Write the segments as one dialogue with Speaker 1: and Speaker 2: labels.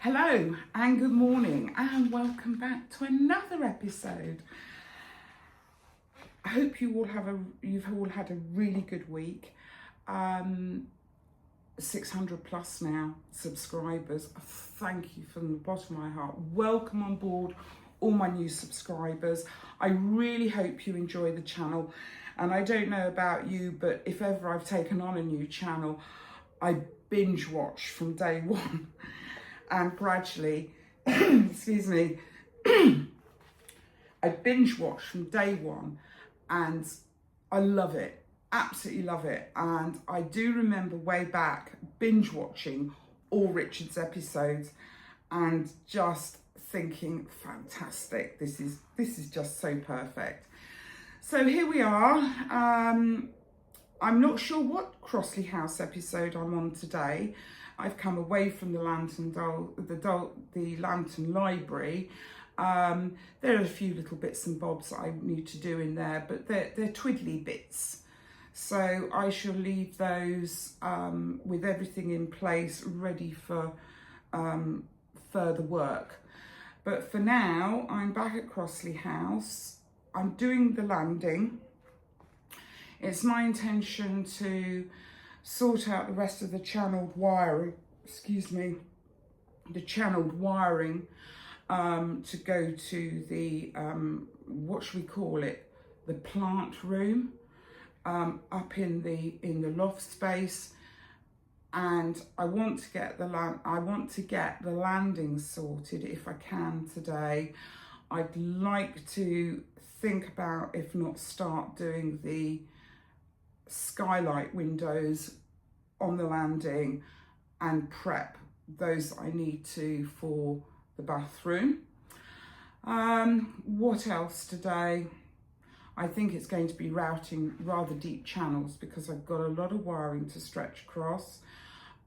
Speaker 1: Hello and good morning and welcome back to another episode. I hope you've all had a really good week. 600 plus now subscribers. Thank you from the bottom of my heart. Welcome on board all my new subscribers. I really hope you enjoy the channel, and I don't know about you, but if ever I've taken on a new channel, I binge watch from day one. And gradually, excuse me, I binge watch from day one and I love it, absolutely love it. And I do remember way back binge watching all Richard's episodes and just thinking, fantastic, this is just so perfect. So here we are. I'm not sure what Crossley House episode I'm on today. I've come away from the Lantern Library. There are a few little bits and bobs that I need to do in there, but they're twiddly bits. So I shall leave those with everything in place, ready for further work. But for now, I'm back at Crossley House. I'm doing the landing. It's my intention to sort out the rest of the channeled wiring, the channeled wiring to go to the, what should we call it? The plant room up in the loft space. And I want to get the landing sorted if I can today. I'd like to think about, if not start doing the skylight windows on the landing and prep those I need to for the bathroom. What else today? I think it's going to be routing rather deep channels because I've got a lot of wiring to stretch across.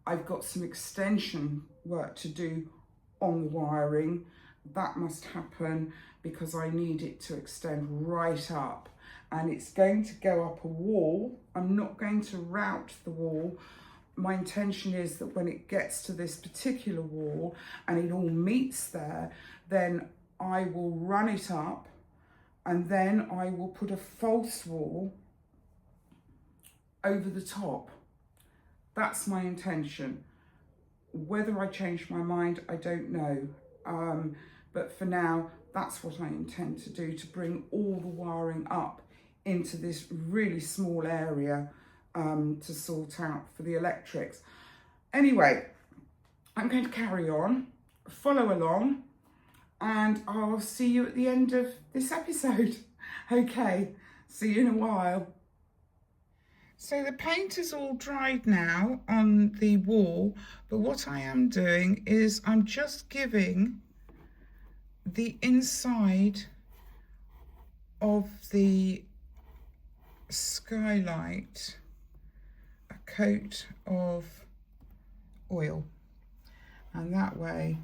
Speaker 1: I've got some extension work to do on the wiring. That must happen because I need it to extend right up. And it's going to go up a wall. I'm not going to route the wall. My intention is that when it gets to this particular wall and it all meets there, then I will run it up and then I will put a false wall over the top. That's my intention. Whether I change my mind, I don't know. But for now, that's what I intend to do, to bring all the wiring up into this really small area to sort out for the electrics. Anyway, I'm going to carry on, follow along, and I'll see you at the end of this episode. Okay, see you in a while. So the paint is all dried now on the wall, but what I am doing is I'm just giving the inside of the skylight a coat of oil, and that way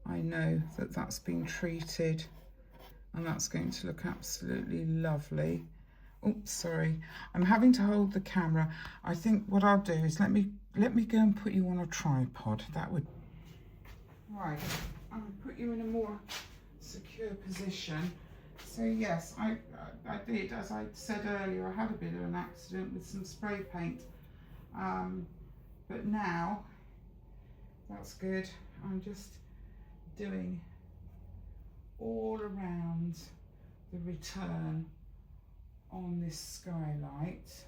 Speaker 1: I know that that's been treated and that's going to look absolutely lovely. Oops, sorry, I'm having to hold the camera. I think what I'll do is let me go and put you on a tripod. That would, right, I'm going to put you in a more secure position. So yes, I did, as I said earlier, I had a bit of an accident with some spray paint, but now that's good. I'm just doing all around the return on this skylight,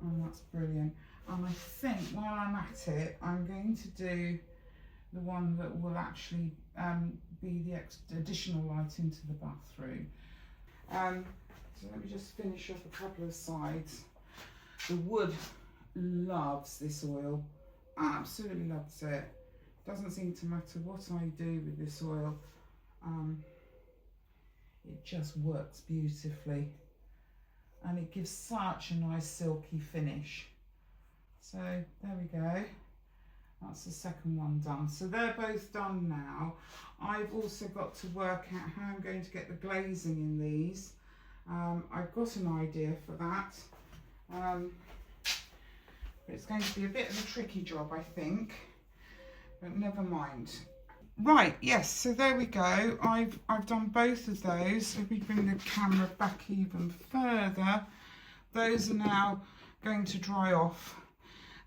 Speaker 1: and that's brilliant. And I think while I'm at it, I'm going to do the one that will actually be the additional light into the bathroom. So let me just finish off a couple of sides. The wood loves this oil, absolutely loves it. Doesn't seem to matter what I do with this oil, it just works beautifully and it gives such a nice silky finish. So there we go. That's the second one done. So they're both done now. I've also got to work out how I'm going to get the glazing in these. I've got an idea for that. But it's going to be a bit of a tricky job, I think, but never mind. Right, yes, so there we go. I've done both of those. Let me bring the camera back even further. Those are now going to dry off.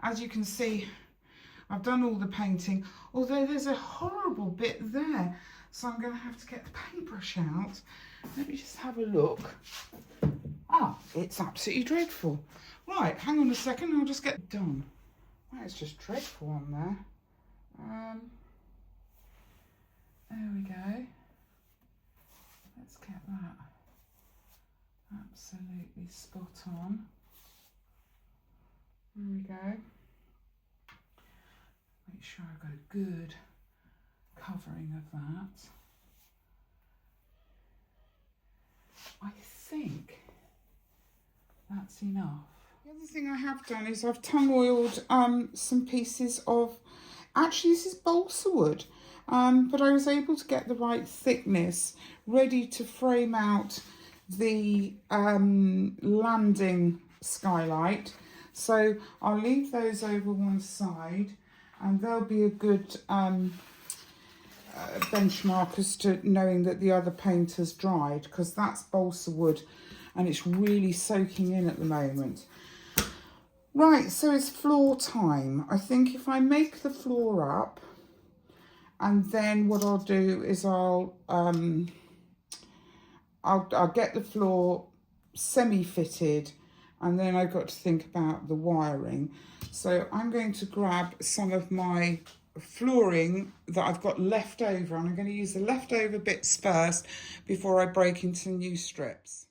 Speaker 1: As you can see, I've done all the painting, although there's a horrible bit there. So I'm going to have to get the paintbrush out. Let me just have a look. Ah, it's absolutely dreadful. Right, hang on a second, I'll just get it done. That is just dreadful on there. There we go. Let's get that absolutely spot on. There we go. Make sure I've got a good covering of that. I think that's enough. The other thing I have done is I've tongue oiled some pieces of, actually this is balsa wood, but I was able to get the right thickness ready to frame out the landing skylight. So I'll leave those over one side, and they'll be a good benchmark as to knowing that the other paint has dried, because that's balsa wood and it's really soaking in at the moment. Right, so it's floor time. I think if I make the floor up, and then what I'll do is I'll get the floor semi-fitted, and then I've got to think about the wiring. So I'm going to grab some of my flooring that I've got left over, and I'm going to use the leftover bits first before I break into new strips.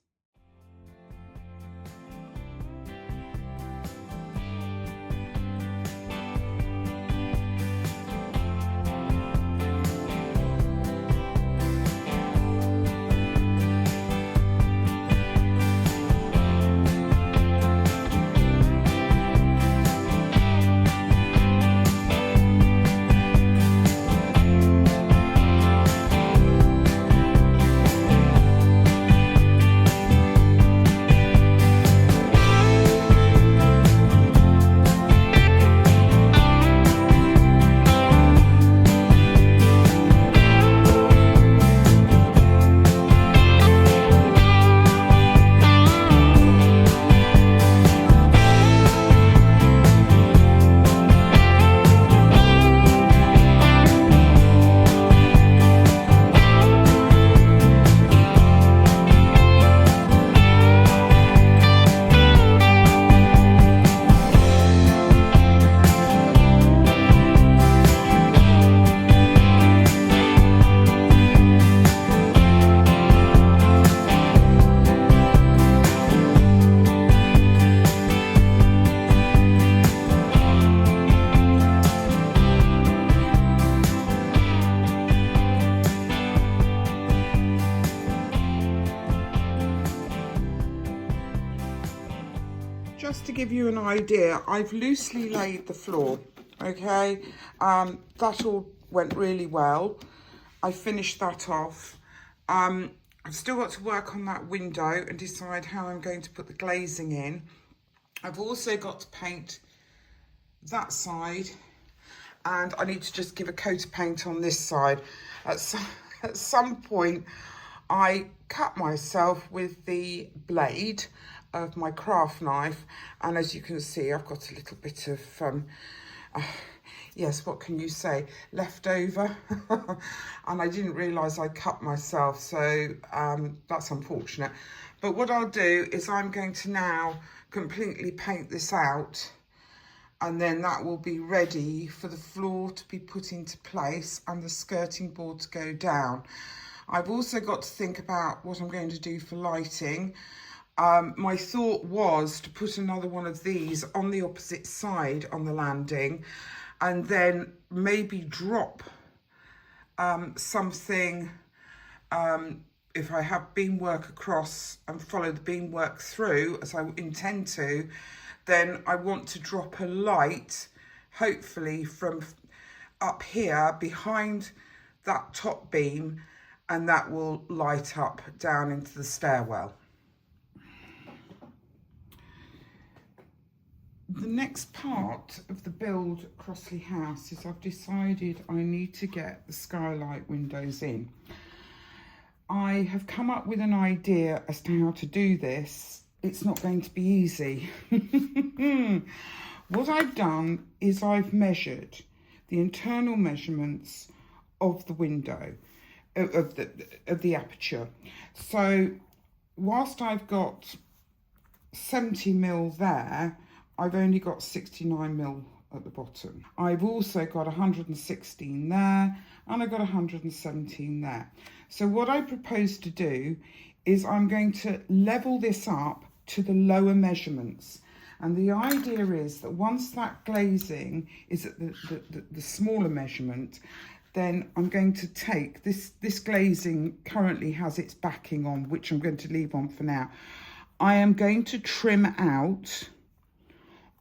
Speaker 1: Just to give you an idea, I've loosely laid the floor, okay? That all went really well. I finished that off. I've still got to work on that window and decide how I'm going to put the glazing in. I've also got to paint that side, and I need to just give a coat of paint on this side. At some point, I cut myself with the blade of my craft knife, and as you can see, I've got a little bit of yes, what can you say, left over. And I didn't realise I cut myself, so that's unfortunate. But what I'll do is I'm going to now completely paint this out, and then that will be ready for the floor to be put into place and the skirting board to go down. I've also got to think about what I'm going to do for lighting. My thought was to put another one of these on the opposite side on the landing, and then maybe drop something, if I have beamwork across and follow the beamwork through as I intend to, then I want to drop a light, hopefully from up here behind that top beam, and that will light up down into the stairwell. The next part of the build at Crossley House is I've decided I need to get the skylight windows in. I have come up with an idea as to how to do this. It's not going to be easy. What I've done is I've measured the internal measurements of the window, of the aperture. So whilst I've got 70mm there, I've only got 69mm at the bottom. I've also got 116 there, and I've got 117 there. So what I propose to do is I'm going to level this up to the lower measurements. And the idea is that once that glazing is at the smaller measurement, then I'm going to take this glazing currently has its backing on, which I'm going to leave on for now. I am going to trim out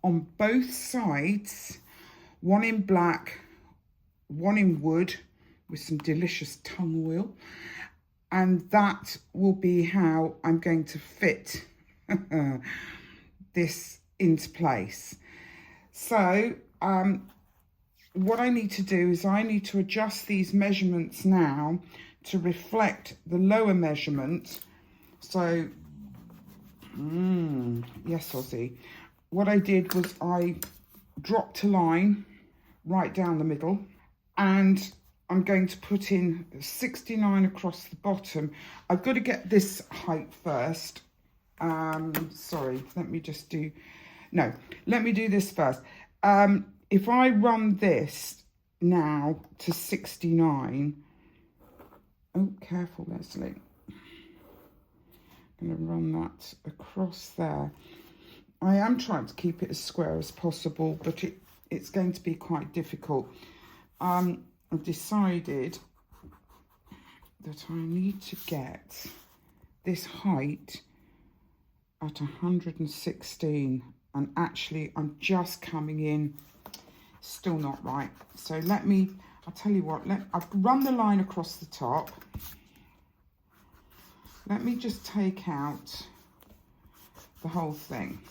Speaker 1: on both sides, one in black, one in wood with some delicious tung oil, and that will be how I'm going to fit this into place. So what I need to do is I need to adjust these measurements now to reflect the lower measurement. So yes, Ozzy, what I did was I dropped a line right down the middle, and I'm going to put in 69 across the bottom. I've got to get this height first. Sorry, let me do this first. If I run this now to 69, oh, careful, Leslie. I'm going to run that across there. I am trying to keep it as square as possible, but it's going to be quite difficult. I've decided that I need to get this height at 116, and actually I'm just coming in, still not right. So I'll tell you what, I've run the line across the top. Let me just take out the whole thing.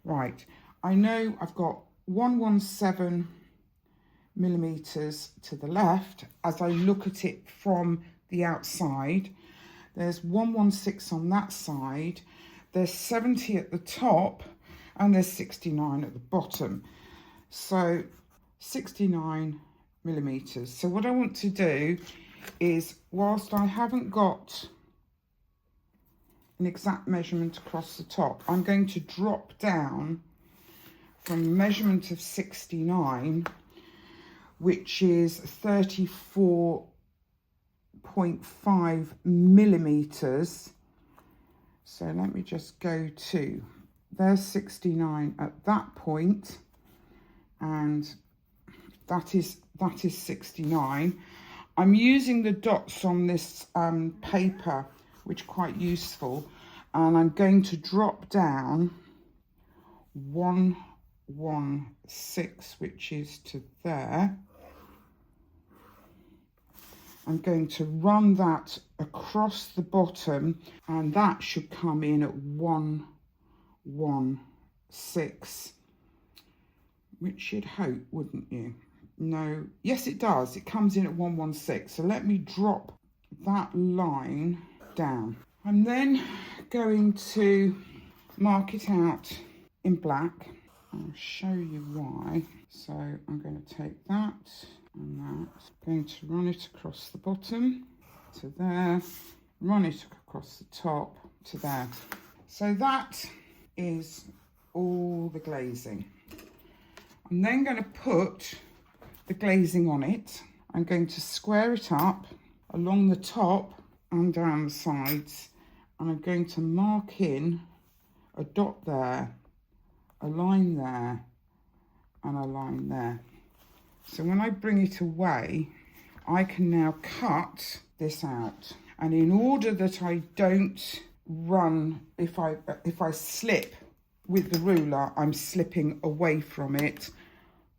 Speaker 1: Right, I know I've got 117mm to the left as I look at it from the outside. There's 116 on that side, there's 70 at the top, and there's 69 at the bottom. So 69mm. So what I want to do is, whilst I haven't got an exact measurement across the top, I'm going to drop down from a measurement of 69, which is 34.5mm. So let me just go to, there's 69 at that point, and that is 69. I'm using the dots on this paper, which are quite useful, and I'm going to drop down 116, which is to there. I'm going to run that across the bottom, and that should come in at 116, which you'd hope, wouldn't you? No, yes it does, it comes in at 116. So let me drop that line down. I'm then going to mark it out in black. I'll show you why. So I'm going to take that and that, going to run it across the bottom to there, run it across the top to there. So that is all the glazing. I'm then going to put the glazing on it. I'm going to square it up along the top and down the sides, and I'm going to mark in a dot there, a line there, and a line there. So when I bring it away, I can now cut this out. And in order that I don't run, if I slip with the ruler, I'm slipping away from it.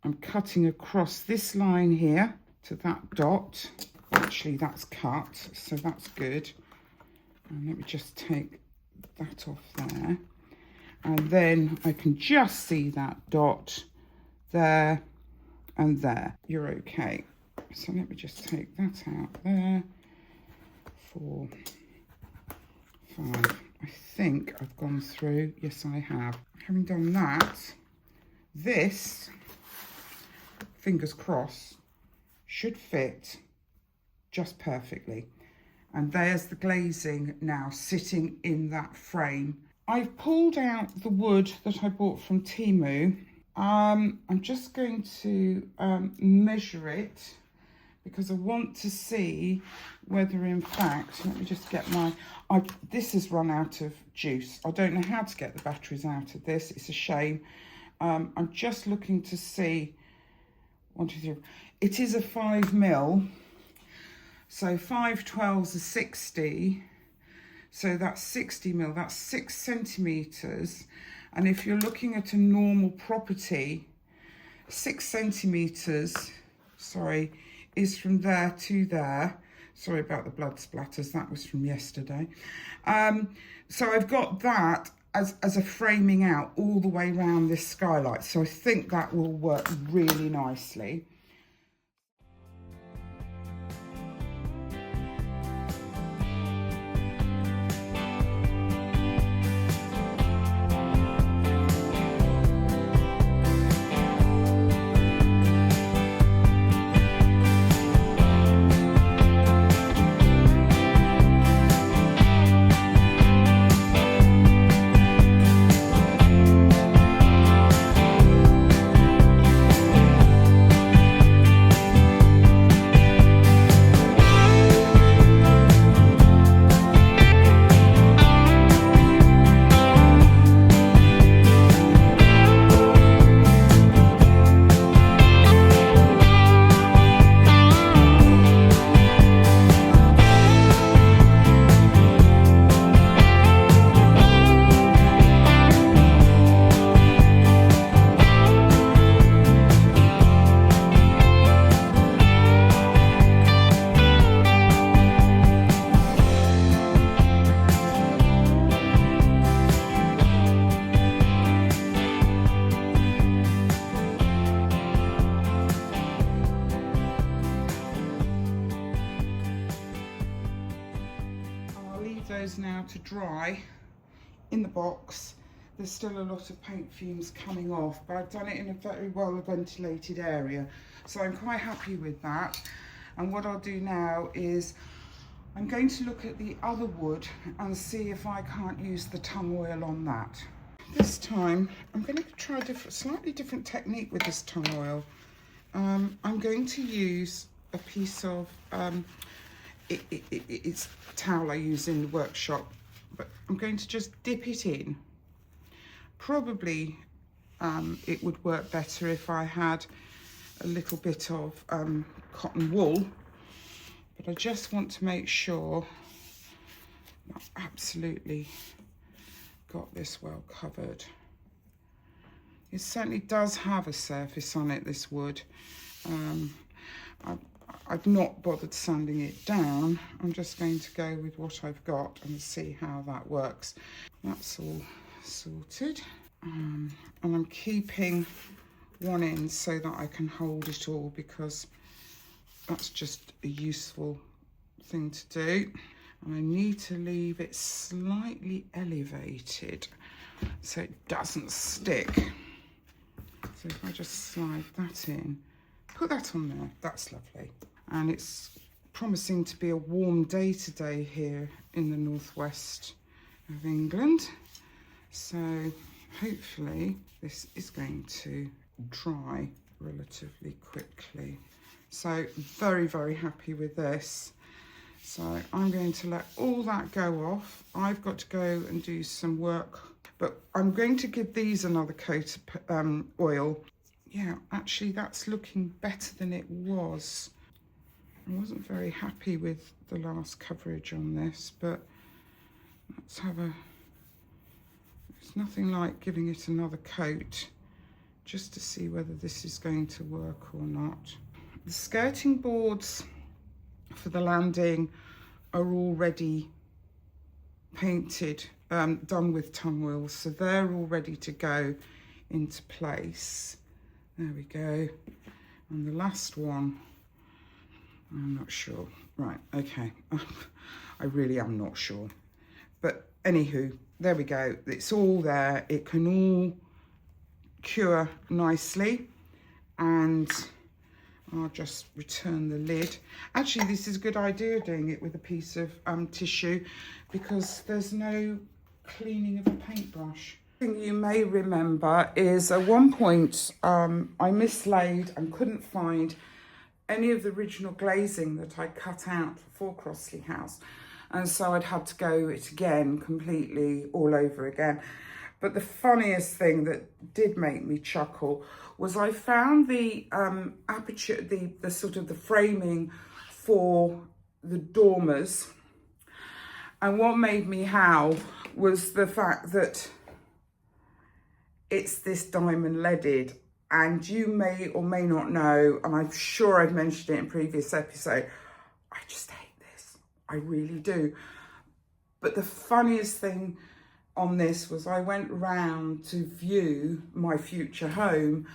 Speaker 1: I'm cutting across this line here to that dot. Actually, that's cut, so that's good. And let me just take that off there. And then I can just see that dot there and there. You're okay. So let me just take that out there. 4, 5. I think I've gone through. Yes, I have. Having done that, this, fingers crossed, should fit just perfectly. And there's the glazing now sitting in that frame. I've pulled out the wood that I bought from Temu. I'm just going to measure it because I want to see whether in fact, let me just get my, this has run out of juice. I don't know how to get the batteries out of this. It's a shame. I'm just looking to see, 1, 2, 3. It is a 5mm. So 5/12s are 60. So that's 60mm, that's 6 centimetres. And if you're looking at a normal property, 6 centimetres, sorry, is from there to there. Sorry about the blood splatters, that was from yesterday. So I've got that as a framing out all the way around this skylight. So I think that will work really nicely. Those now to dry in the box. There's still a lot of paint fumes coming off, but I've done it in a very well ventilated area, so I'm quite happy with that. And what I'll do now is I'm going to look at the other wood and see if I can't use the tung oil on that. This time I'm going to try a slightly different technique with this tung oil. I'm going to use a piece of it's a towel I use in the workshop, but I'm going to just dip it in. Probably it would work better if I had a little bit of cotton wool, but I just want to make sure I've absolutely got this well covered. It certainly does have a surface on it, this wood. I've not bothered sanding it down. I'm just going to go with what I've got and see how that works. That's all sorted. And I'm keeping one end so that I can hold it all, because that's just a useful thing to do. And I need to leave it slightly elevated so it doesn't stick. So if I just slide that in, put that on there, that's lovely. And it's promising to be a warm day today here in the northwest of England. So hopefully this is going to dry relatively quickly. So very, very happy with this. So I'm going to let all that go off. I've got to go and do some work, but I'm going to give these another coat of oil. Yeah, actually that's looking better than it was. I wasn't very happy with the last coverage on this, but let's have a, it's nothing like giving it another coat just to see whether this is going to work or not. The skirting boards for the landing are already painted done with tongue oil, so they're all ready to go into place. There we go. And the last one, I'm not sure. Right, okay. I really am not sure. But anywho, there we go. It's all there. It can all cure nicely. And I'll just return the lid. Actually, this is a good idea doing it with a piece of tissue, because there's no cleaning of a paintbrush. Thing you may remember is at one point I mislaid and couldn't find any of the original glazing that I cut out for Crossley House, and so I'd had to go it again completely all over again. But the funniest thing that did make me chuckle was I found the aperture, the sort of the framing for the dormers, and what made me howl was the fact that it's this diamond leaded. And you may or may not know, and I'm sure I've mentioned it in previous episode, I just hate this. I really do. But the funniest thing on this was I went round to view my future home,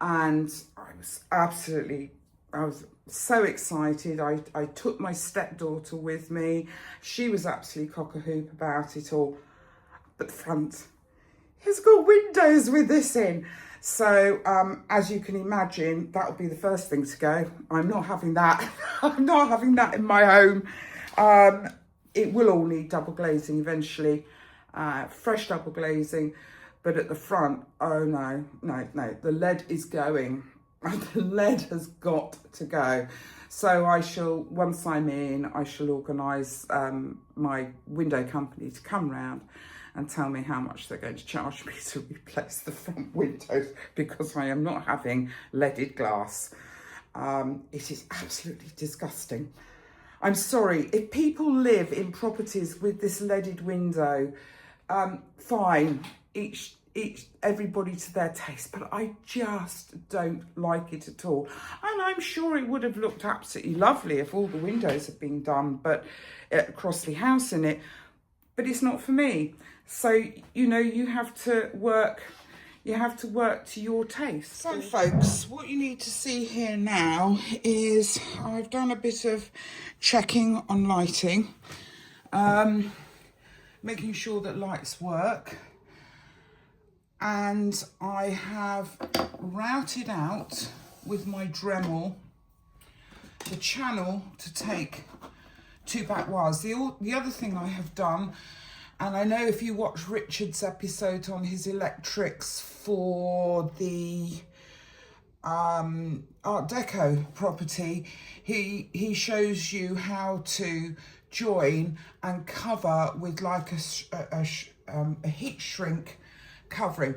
Speaker 1: and I was so excited. I took my stepdaughter with me. She was absolutely cock-a-hoop about it all. But the front, it's got windows with this in. So, as you can imagine, that'll be the first thing to go. I'm not having that. I'm not having that in my home. It will all need double glazing eventually, fresh double glazing. But at the front, oh no, the lead is going. The lead has got to go. So I shall, once I'm in, I shall organise my window company to come round and tell me how much they're going to charge me to replace the front windows, because I am not having leaded glass. It is absolutely disgusting. I'm sorry, if people live in properties with this leaded window, fine, everybody to their taste, but I just don't like it at all. And I'm sure it would have looked absolutely lovely if all the windows had been done, but Crossley House in it, but it's not for me. So, you know, you have to work to your taste. So folks, what you need to see here now is I've done a bit of checking on lighting, making sure that lights work, and I have routed out with my Dremel the channel to take 2 back wires. The other thing I have done, and I know if you watch Richard's episode on his electrics for the Art Deco property, he shows you how to join and cover with like a heat shrink covering.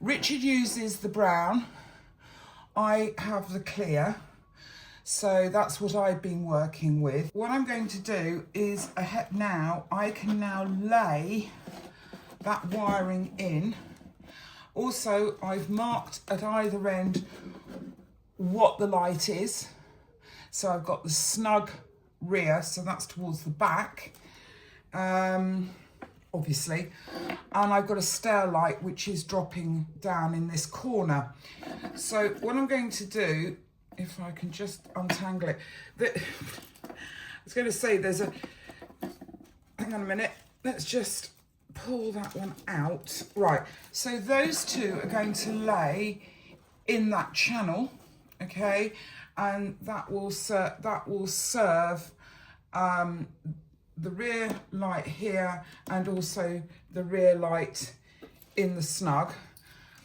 Speaker 1: Richard uses the brown, I have the clear. So that's what I've been working with. What I'm going to do is I can now lay that wiring in. Also, I've marked at either end what the light is. So I've got the snug rear, so that's towards the back, obviously. And I've got a stair light, which is dropping down in this corner. So what I'm going to do, if I can just untangle it. I was going to say hang on a minute, let's just pull that one out. Right, so those two are going to lay in that channel, okay, and that will serve the rear light here and also the rear light in the snug.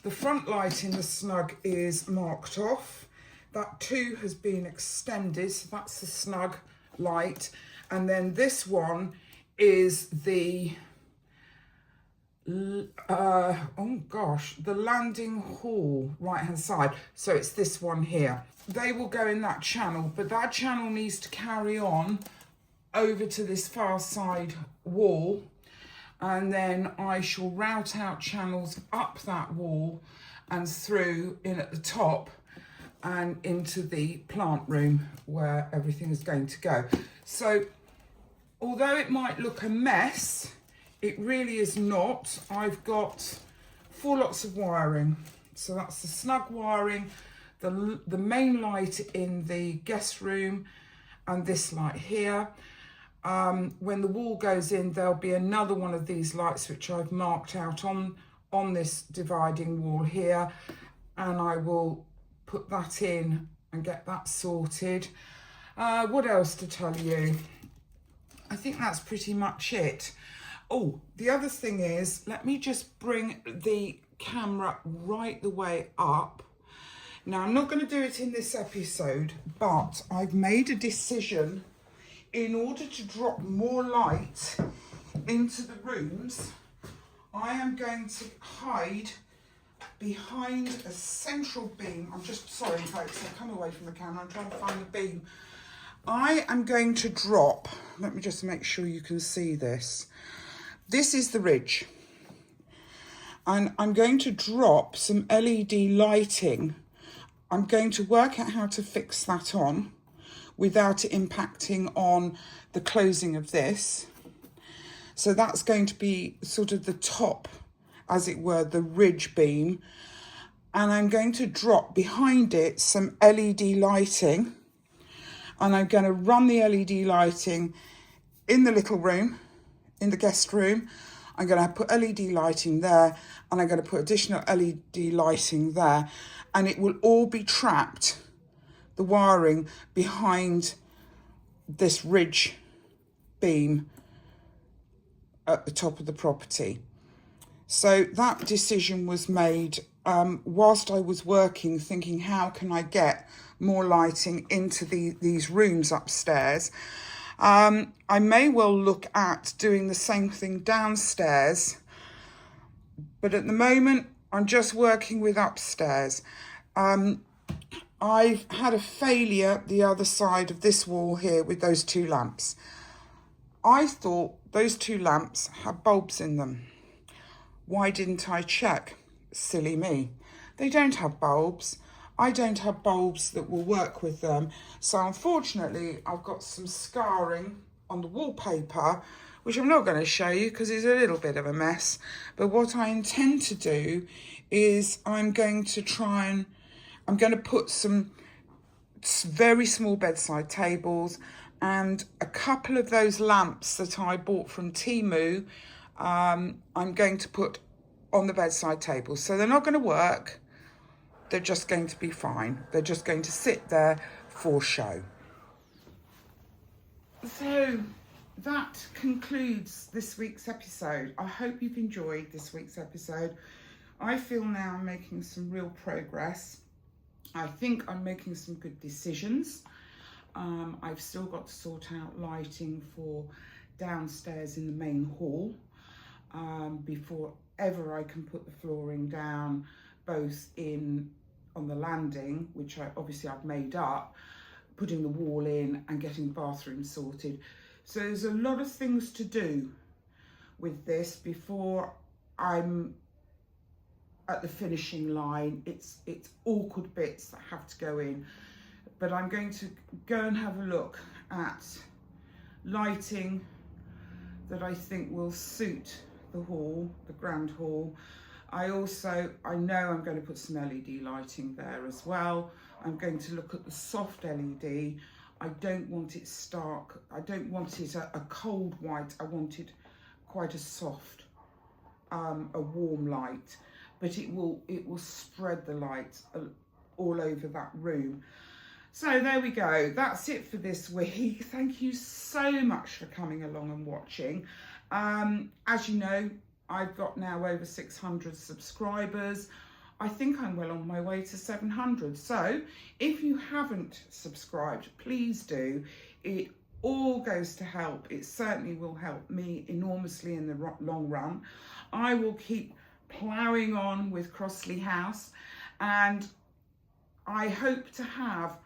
Speaker 1: The front light in the snug is marked off. That 2 has been extended, so that's the snug light. And then this one is the, the landing hall right-hand side. So it's this one here. They will go in that channel, but that channel needs to carry on over to this far side wall. And then I shall route out channels up that wall and through in at the top and into the plant room where everything is going to go. So although it might look a mess, it really is not. I've got 4 lots of wiring. So that's the snug wiring, the main light in the guest room, and this light here. When the wall goes in, there'll be another one of these lights which I've marked out on this dividing wall here, and I will put that in and get that sorted. What else to tell you? I think that's pretty much it. Oh, the other thing is, let me just bring the camera right the way up. Now, I'm not going to do it in this episode, but I've made a decision in order to drop more light into the rooms. I am going to hide behind a central beam. I'm just, sorry folks, I've come away from the camera. I'm trying to find the beam. I am going to drop, let me just make sure you can see this. This is the ridge. And I'm going to drop some LED lighting. I'm going to work out how to fix that on without it impacting on the closing of this. So that's going to be sort of the top, as it were, the ridge beam. And I'm going to drop behind it some LED lighting. And I'm going to run the LED lighting in the little room, in the guest room. I'm going to put LED lighting there, and I'm going to put additional LED lighting there, and it will all be trapped, the wiring, behind this ridge beam at the top of the property. So that decision was made whilst I was working, thinking, how can I get more lighting into these rooms upstairs? I may well look at doing the same thing downstairs, but at the moment I'm just working with upstairs. I've had a failure the other side of this wall here with those 2 lamps. I thought those 2 lamps had bulbs in them. Why didn't I check? Silly me. They don't have bulbs. I don't have bulbs that will work with them. So unfortunately, I've got some scarring on the wallpaper, which I'm not going to show you because it's a little bit of a mess. But what I intend to do is I'm going to put some very small bedside tables and a couple of those lamps that I bought from Temu. I'm going to put on the bedside table. So they're not going to work. They're just going to be fine. They're just going to sit there for show. So that concludes this week's episode. I hope you've enjoyed this week's episode. I feel now I'm making some real progress. I think I'm making some good decisions. I've still got to sort out lighting for downstairs in the main hall before ever I can put the flooring down, both on the landing, which I've made up, putting the wall in and getting the bathroom sorted. So there's a lot of things to do with this before I'm at the finishing line. It's awkward bits that have to go in, but I'm going to go and have a look at lighting that I think will suit the hall, the grand hall. I know I'm going to put some LED lighting there as well. I'm going to look at the soft LED. I don't want it stark. I don't want it a cold white. I want it quite a soft, a warm light, but it will spread the light all over that room. So there we go. That's it for this week. Thank you so much for coming along and watching. As you know, I've got now over 600 subscribers. I think I'm well on my way to 700. So if you haven't subscribed, please do. It all goes to help. It certainly will help me enormously in the long run. I will keep ploughing on with Crossley House, and I hope to have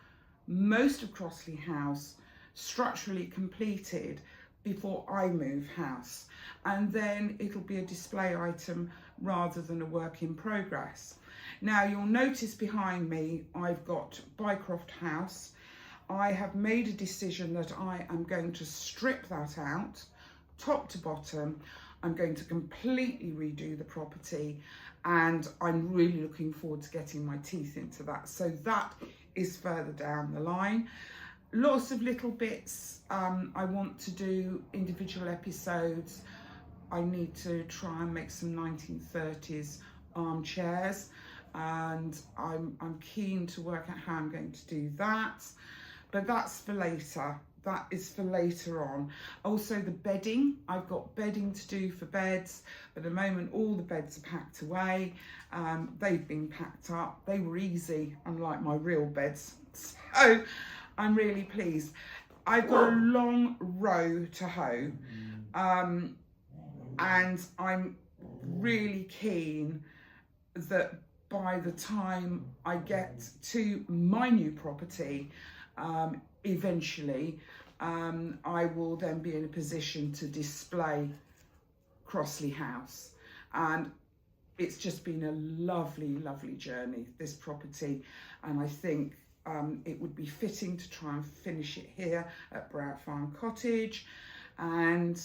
Speaker 1: most of Crossley House structurally completed before I move house, and then it'll be a display item rather than a work in progress. Now you'll notice behind me I've got Bycroft House. I have made a decision that I am going to strip that out top to bottom. I'm going to completely redo the property, and I'm really looking forward to getting my teeth into that. So that is further down the line. Lots of little bits. I want to do individual episodes. I need to try and make some 1930s armchairs, and I'm keen to work out how I'm going to do that, but that's for later. That is for later on. Also the bedding, I've got bedding to do for beds, but at the moment all the beds are packed away. They've been packed up. They were easy, unlike my real beds. So I'm really pleased. I've got a long row to hoe, and I'm really keen that by the time I get to my new property, eventually, I will then be in a position to display Crossley House. And it's just been a lovely, lovely journey, this property. And I think it would be fitting to try and finish it here at Brout Farm Cottage. And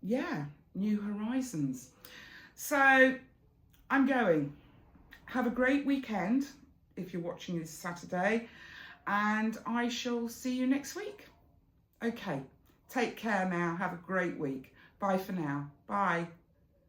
Speaker 1: yeah, new horizons. So I'm going. Have a great weekend if you're watching this Saturday, and I shall see you next week. Okay, take care now. Have a great week. Bye for now. Bye.